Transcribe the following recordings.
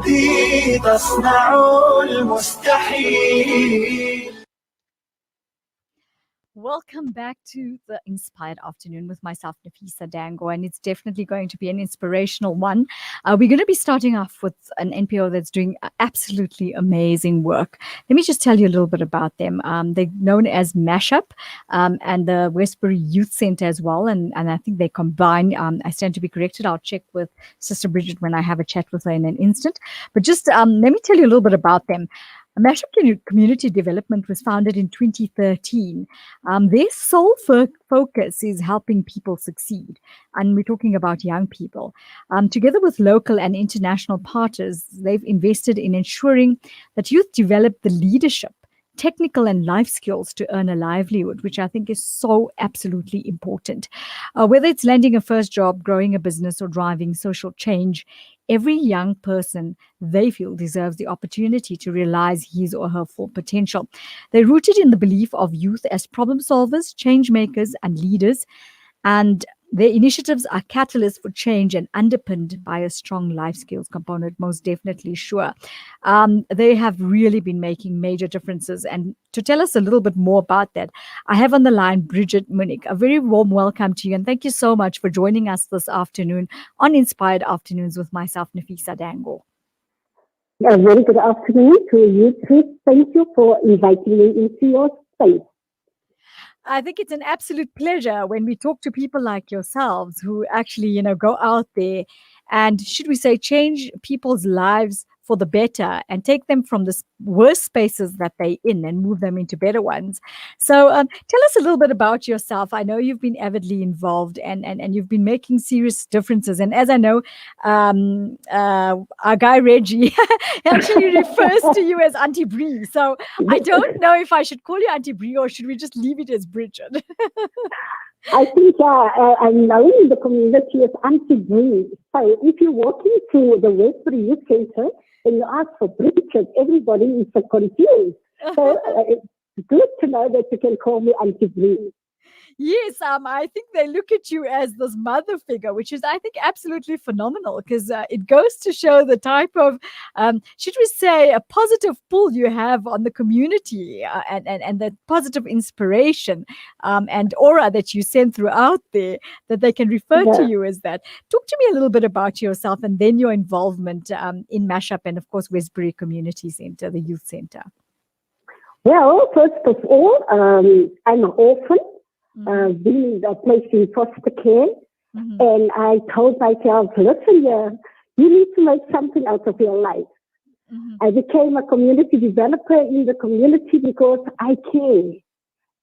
أنت تصنع المستحيل. Welcome back to the Inspired Afternoon with myself, Nafeesa Dangor, and it's definitely going to be an inspirational one. We're going to be starting off with an NPO that's doing absolutely amazing work. Let me just tell you a little bit about them. They're known as Mashup and the Westbury Youth Center as well, and I think they combine. I stand to be corrected. I'll check with Sister Bridget when I have a chat with her in an instant. But just let me tell you a little bit about them. Mashup Community Development was founded in 2013. Their sole focus is helping people succeed, and we're talking about young people. Together with local and international partners, they've invested in ensuring that youth develop the leadership, technical and life skills to earn a livelihood, which I think is so absolutely important. Whether it's landing a first job, growing a business, or driving social change, every young person they feel deserves the opportunity to realize his or her full potential. They're rooted in the belief of youth as problem solvers, change makers, and leaders. And their initiatives are catalysts for change and underpinned by a strong life skills component, most definitely sure. They have really been making major differences. And to tell us a little bit more about that, I have on the line Bridget Munnaik. A very warm welcome to you. And thank you so much for joining us this afternoon on Inspired Afternoons with myself, Nafeesa Dangor. A very good afternoon to you, Chris. Thank you for inviting me into your space. I think it's an absolute pleasure when we talk to people like yourselves who actually, go out there and, should we say, change people's lives for the better and take them from the worst spaces that they're in and move them into better ones. So tell us a little bit about yourself. I know you've been avidly involved and you've been making serious differences. And as I know, our guy Reggie actually refers to you as Auntie Bree. So I don't know if I should call you Auntie Bree or should we just leave it as Bridget? I think I'm known in the community as Auntie Bree. So if you walk into the Westbury Youth Center and you ask for Bridget, everybody is so confused. So it's good to know that you can call me Auntie Bree. Yes, I think they look at you as this mother figure, which is, I think, absolutely phenomenal because it goes to show the type of, should we say, a positive pull you have on the community and the positive inspiration and aura that you send throughout there, that they can refer to you as that. Talk to me a little bit about yourself and then your involvement in Mashup and, of course, Westbury Community Center, the youth center. Well, first of all, I'm an orphan. Being placed in foster care, and I told myself, listen, you need to make something out of your life. I became a community developer in the community because I care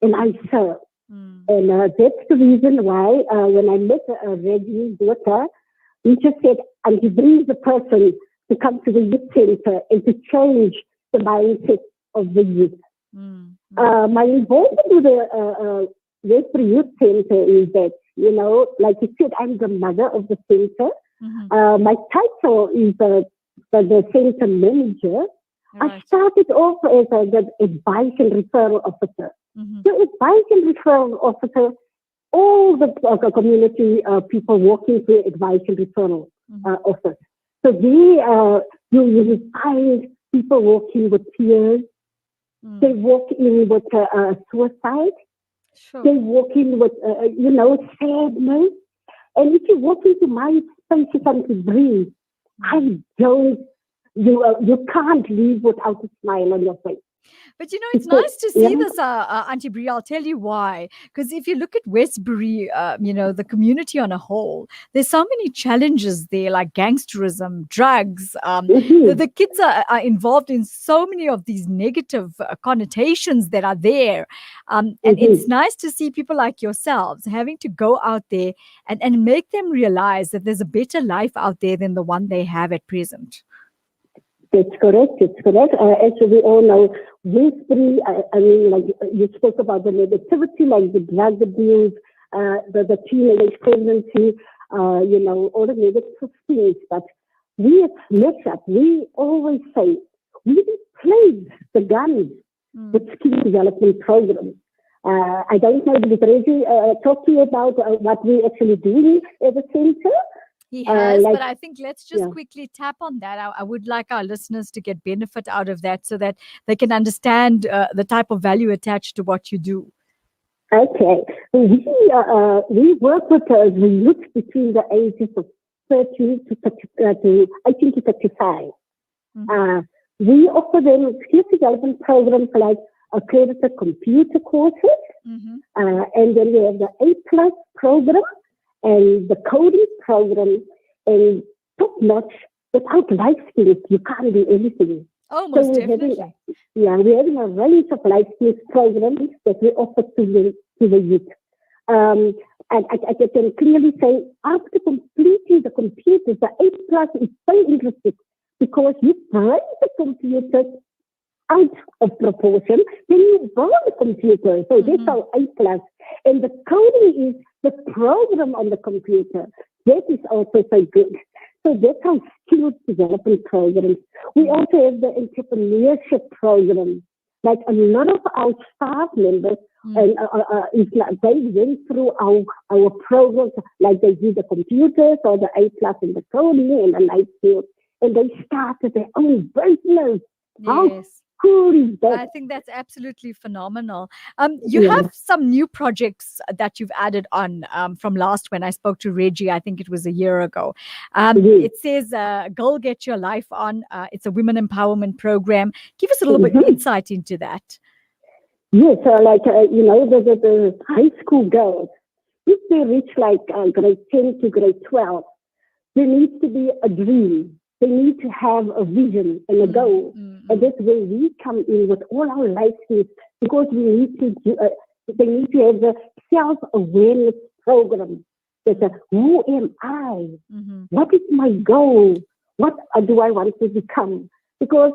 and I serve. And that's the reason why when I met Reggie's daughter, he just said, Auntie Bree is the person to come to the youth center and to change the mindset of the youth. My involvement with the Westbury Youth Center is that, like you said, I'm the mother of the center. My title is the center manager. I started off as the advice and referral officer. So advice and referral officer, all the community people working through advice and referral office. So you find people working with peers. They walk in with suicide. Sure. They walk in with, sadness. And if you walk into my space, you can breathe. You can't leave without a smile on your face. But it's nice to see this, Auntie Bree. I'll tell you why. Because if you look at Westbury, the community on a whole, there's so many challenges there, like gangsterism, drugs. The kids are involved in so many of these negative connotations that are there. And it's nice to see people like yourselves having to go out there and make them realize that there's a better life out there than the one they have at present. It's correct. As we all know, Westbury, like you spoke about the negativity, like the drug abuse, the teenage pregnancy, all the negative things. But we at Mashup, we always say, we replace the guns with skill development programs. I don't know, did Reggie talk to you about what we actually do at the center? He has, like, but I think let's just yeah. quickly tap on that. I would like our listeners to get benefit out of that so that they can understand the type of value attached to what you do. Okay. We work with the youth between the ages of 13 to 18 to 35. Mm-hmm. We offer them skill development programs like accredited computer courses, Mm-hmm. and then we have the A+ program and the coding program, and top notch. Without life skills, you can't do anything. Oh, most definitely. We're having a range of life skills programs that we offer to the youth. And I can clearly say, after completing the computers, the A+ is so interesting because you break the computers out of proportion, then you burn the computer. So that's our A+. And the coding is the program on the computer. That is also so good. So that's our skills development programs. We also have the entrepreneurship program. Like a lot of our staff members, and they went through our programs, like they did the computers or the A+ and the coding and the life skills, and they started their own business. Yes. How cool is that? I think that's absolutely phenomenal. You have some new projects that you've added on from last when I spoke to Reggie. I think it was a year ago. It says, "Girl, get your life on." It's a women empowerment program. Give us a little bit insight into that. Yes, the high school girls, if they reach like grade 10 to grade 12, there needs to be a dream. They need to have a vision and a goal. And that's where we come in with all our life skills, because we need to they need to have the self-awareness program. Who am I? What is my goal? What do I want to become? Because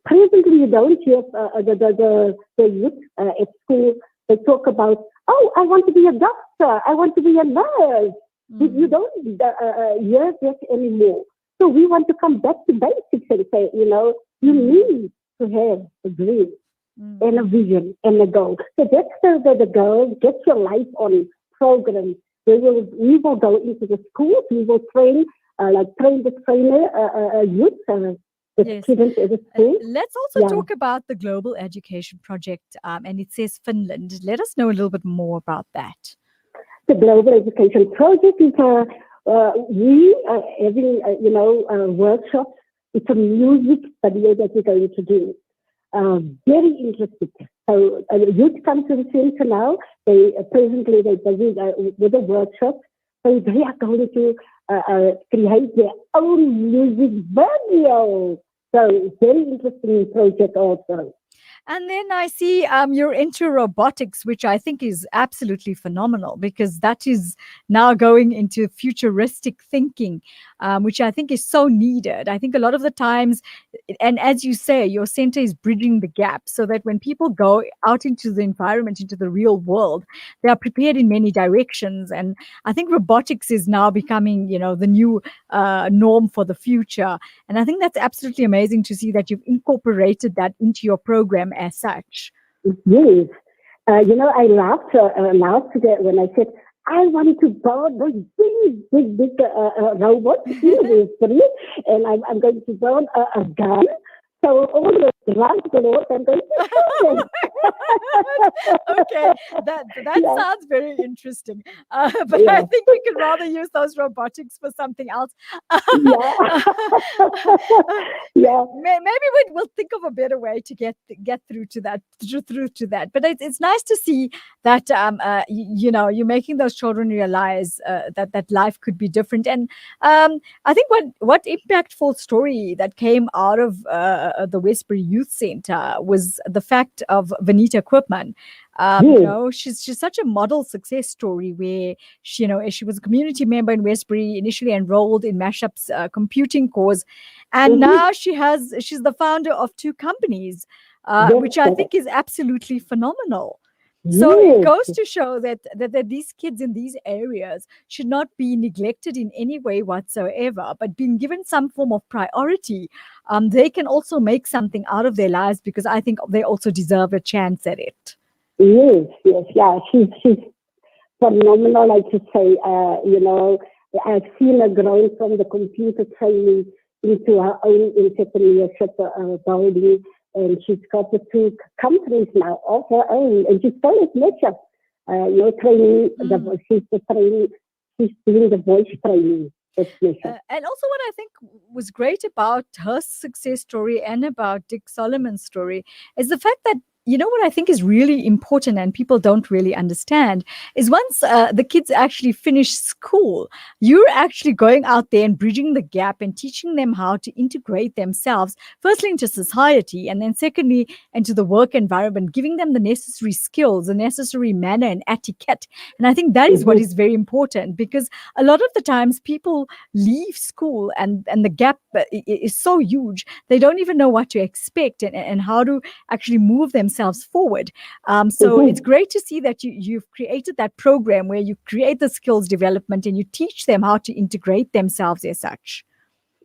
presently you don't hear the youth at school, they talk about, oh, I want to be a doctor, I want to be a nurse. You don't hear that anymore. So we want to come back to basics and say, you need to have a dream and a vision and a goal. So that's the goal, Get Your Life On program. We will go into the schools, we will train the trainer, youth, the students at the school. Let's also talk about the Global Education Project, and it says Finland. Let us know a little bit more about that. The Global Education Project is we are having, workshops. It's a music study that we're going to do. Very interesting. So youth come to the center now. Presently they're busy with a workshop. So they are going to create their own music video. So very interesting project also. And then I see you're into robotics, which I think is absolutely phenomenal, because that is now going into futuristic thinking, which I think is so needed. I think a lot of the times, and as you say, your center is bridging the gap so that when people go out into the environment, into the real world, they are prepared in many directions. And I think robotics is now becoming, the new norm for the future. And I think that's absolutely amazing to see that you've incorporated that into your program as such. Yes. I laughed when I said, I want to build those big robots and I'm going to build a gun. So all the drugs and all, I'm going to show them. Okay, that sounds very interesting. But I think we could rather use those robotics for something else. Maybe we'll think of a better way to get through to that. But it's nice to see that you're making those children realize that life could be different. And I think what impactful story that came out of the Westbury Youth Center was the fact of Vanita Quipman. She's such a model success story where she was a community member in Westbury, initially enrolled in Mashup's computing course, and now she's the founder of 2 companies, which I think is absolutely phenomenal. So it goes to show that these kids in these areas should not be neglected in any way whatsoever, but being given some form of priority. They can also make something out of their lives, because I think they also deserve a chance at it. Yes, yeah. She's phenomenal, like you say. I've seen her growing from the computer training into her own entrepreneurship building, and she's got the 2 companies now of her own, and she's still at Mashup, training. She's doing the voice training. And also what I think was great about her success story and about Dick Solomon's story is the fact that, what I think is really important and people don't really understand is once the kids actually finish school, you're actually going out there and bridging the gap and teaching them how to integrate themselves, firstly into society, and then secondly into the work environment, giving them the necessary skills, the necessary manner and etiquette. And I think that is what is very important, because a lot of the times people leave school and the gap is so huge, they don't even know what to expect and how to actually move themselves forward. So it's great to see that you've created that program where you create the skills development and you teach them how to integrate themselves as such.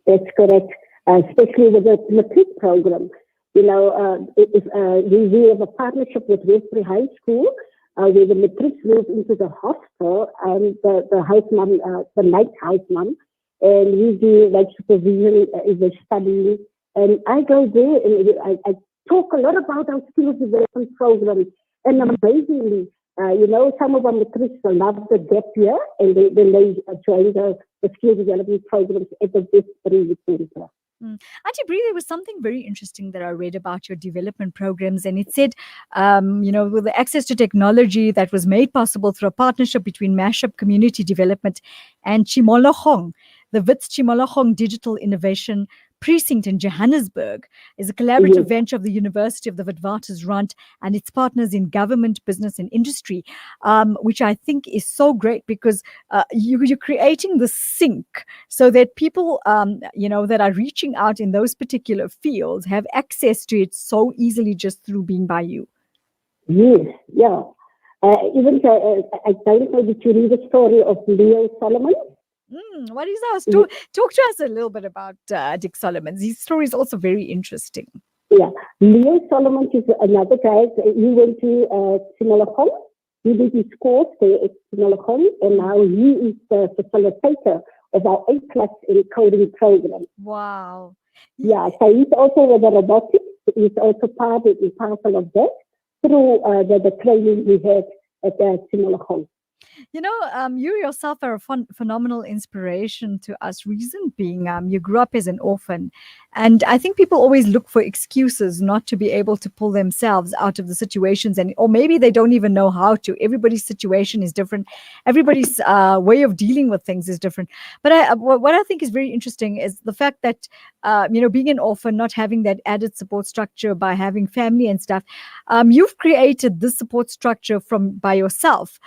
That's correct, especially with the matric program. We have a partnership with Westbury High School where the matrics move into the hostel and the house mom, the night house mom, and we do like supervision if they're studying. And I go there and I talk a lot about our skills development programs, and amazingly, some of our matrics love the gap year, and then they join the skills development programs at the Westbury Youth Center. Auntie Bree, there was something very interesting that I read about your development programs, and it said, with the access to technology that was made possible through a partnership between Mashup Community Development and Chimologong, the Wits Chimologong Digital Innovation Precinct in Johannesburg is a collaborative venture of the University of the Witwatersrand and its partners in government, business and industry, which I think is so great because you're creating the sync so that people, that are reaching out in those particular fields have access to it so easily just through being by you. Yes, yeah. Even I don't know, did you read the story of Leo Solomon? What is ours? Talk to us a little bit about Dick Solomon. His story is also very interesting. Yeah, Leo Solomon is another guy. He went to Chimologong. He did his course there at Chimologong, and now he is the facilitator of our A-class in coding program. Wow. Yeah, so he's also with the robotics. He's also part and parcel of that through the training we had at Chimologong. You yourself are a phenomenal inspiration to us. Reason being, you grew up as an orphan. And I think people always look for excuses not to be able to pull themselves out of the situations. Or maybe they don't even know how to. Everybody's situation is different. Everybody's way of dealing with things is different. But what I think is very interesting is the fact that, being an orphan, not having that added support structure by having family and stuff, you've created this support structure by yourself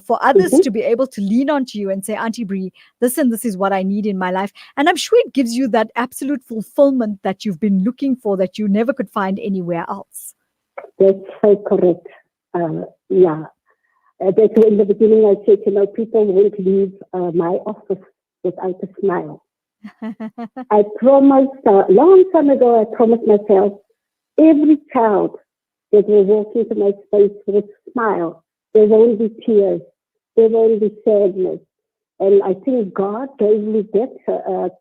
for others to be able to lean onto you and say, Auntie Bree, this and this is what I need in my life. And I'm sure it gives you that absolute fulfillment that you've been looking for that you never could find anywhere else. That's so correct. Yeah. That's in the beginning I said, people won't leave my office without a smile. I promised, a long time ago, I promised myself, every child that will walk into my space with a smile, there won't be tears. There won't be sadness. And I think God gave me that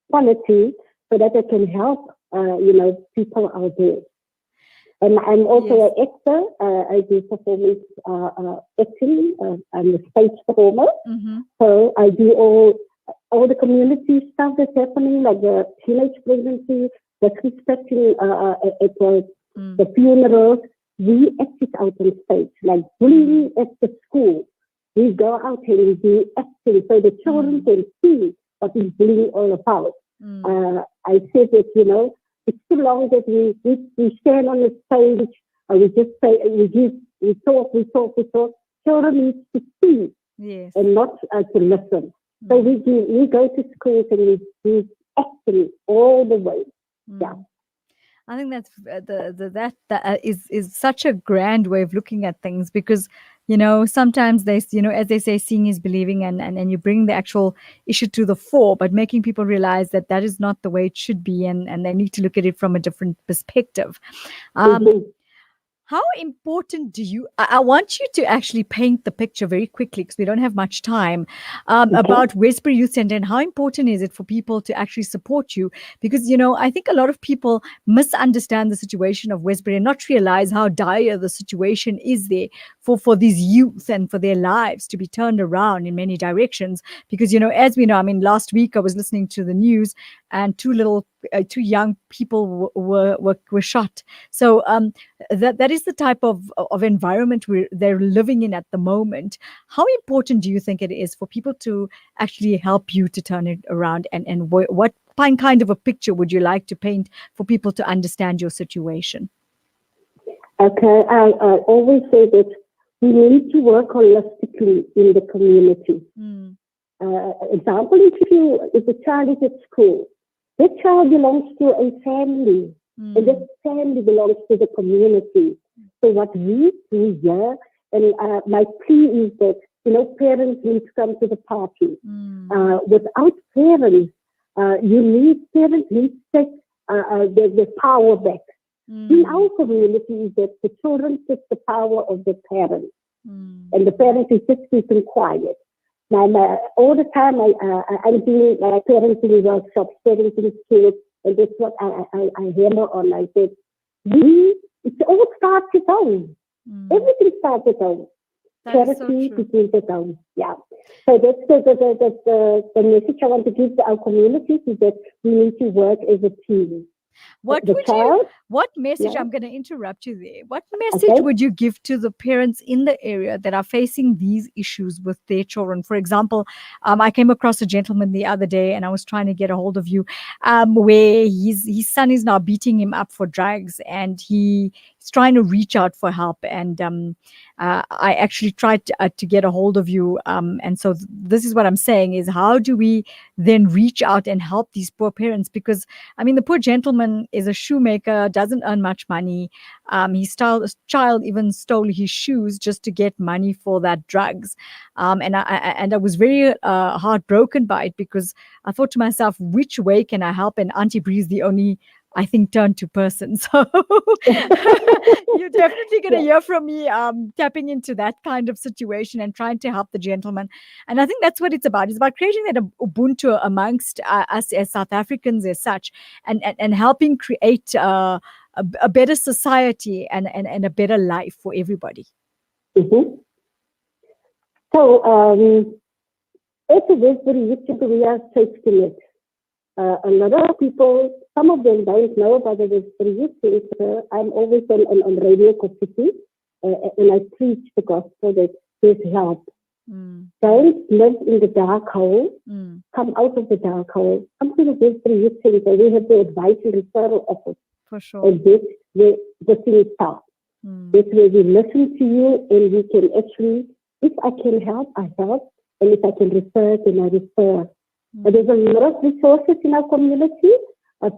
quality so that I can help, people out there. And I'm also an actor. I do performance acting. I'm a stage performer. So I do all the community stuff that's happening, like the teenage pregnancy, the respecting at the funerals. We act it out on stage, like bullying at the school. We go out and we do acting so the children can see what is bullying all about. I said that, it's too long that we stand on the stage and we just say, we talk. Children need to see and not to listen. So we go to schools and we do acting all the way. Yeah. I think that's that is such a grand way of looking at things because, sometimes they, as they say, seeing is believing and you bring the actual issue to the fore, but making people realize that is not the way it should be and they need to look at it from a different perspective. How important do you, I want you to actually paint the picture very quickly because we don't have much time, about Westbury Youth Centre, and how important is it for people to actually support you? Because, I think a lot of people misunderstand the situation of Westbury and not realize how dire the situation is there for these youth and for their lives to be turned around in many directions. Because, as we know, I mean, last week I was listening to the news and two young people were shot. So that is the type of environment they're living in at the moment. How important do you think it is for people to actually help you to turn it around? And what kind of a picture would you like to paint for people to understand your situation? Okay, I always say that we need to work holistically in the community. Example, if a child is at school, that child belongs to a family, and that family belongs to the community. So what we do here, and my plea is that, parents need to come to the party. Without parents, parents need to take the power back. In our community is that the children take the power of the parents, and the parents is just keeping quiet. All the time I'm doing parenting workshops, parenting skills, and that's what I hammer on. I said, it all starts at home. Everything starts at home. Charity begins at home. Yeah. So that's the message I want to give to our communities, is that we need to work as a team. What message, I'm going to interrupt you there. What message would you give to the parents in the area that are facing these issues with their children? For example, I came across a gentleman the other day, and I was trying to get a hold of you, where his son is now beating him up for drugs, and he's trying to reach out for help. And I actually tried to get a hold of you. And so this is what I'm saying is, how do we then reach out and help these poor parents? Because, I mean, the poor gentleman is a shoemaker, doesn't earn much money. His child even stole his shoes just to get money for that drugs. And I was very heartbroken by it, because I thought to myself, which way can I help? And Auntie Bree's the only, I think, turn to person. So you're definitely going to hear from me tapping into that kind of situation and trying to help the gentleman. And I think that's what it's about. It's about creating that Ubuntu amongst us as South Africans as such, and helping create a better society and a better life for everybody. So at the Westbury Youth, we are safety net. A lot of people, some of them don't know about the Westbury Youth Centre. I'm always on Radio City, and I preach the gospel that there's help. Don't live in the dark hole. Come out of the dark hole. Come to the Westbury Youth Centre. We have the advice and referral office. For sure. And that's where the thing starts. That's where we listen to you, and we can actually, if I can help, I help. And if I can refer, then I refer. But there's a lot of resources in our community.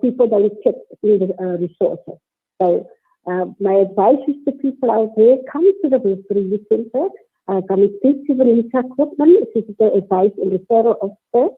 People don't check in the resources. So my advice is to people out there, come to the Westbury Youth Centre. Come and speak to Nafeesa Dangor. This is the advice and referral officer.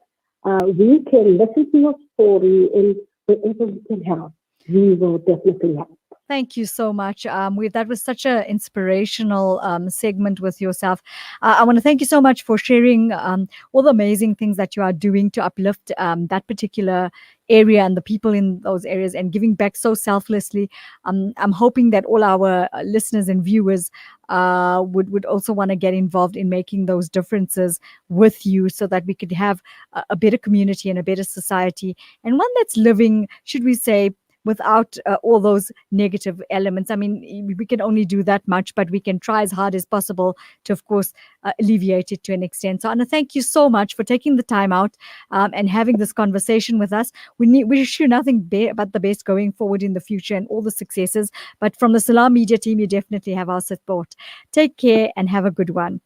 We can listen to your story, and wherever we can help, we will definitely help. Thank you so much. That was such an inspirational segment with yourself. I want to thank you so much for sharing all the amazing things that you are doing to uplift that particular area and the people in those areas, and giving back so selflessly. I'm hoping that all our listeners and viewers would also want to get involved in making those differences with you, so that we could have a better community and a better society, and one that's living, should we say, without all those negative elements. I mean, we can only do that much, but we can try as hard as possible to, of course, alleviate it to an extent. So, Anna, thank you so much for taking the time out and having this conversation with us. We wish you nothing but the best going forward in the future and all the successes. But from the Salam Media team, you definitely have our support. Take care and have a good one.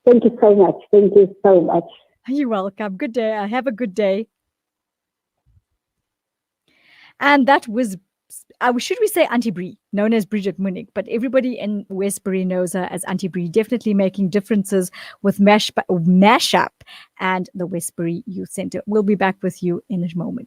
Thank you so much. Thank you so much. You're welcome. Good day. Have a good day. And that was, should we say, Auntie Bree, known as Bridget Munnaik, but everybody in Westbury knows her as Auntie Bree, definitely making differences with Mashup and the Westbury Youth Centre. We'll be back with you in a moment.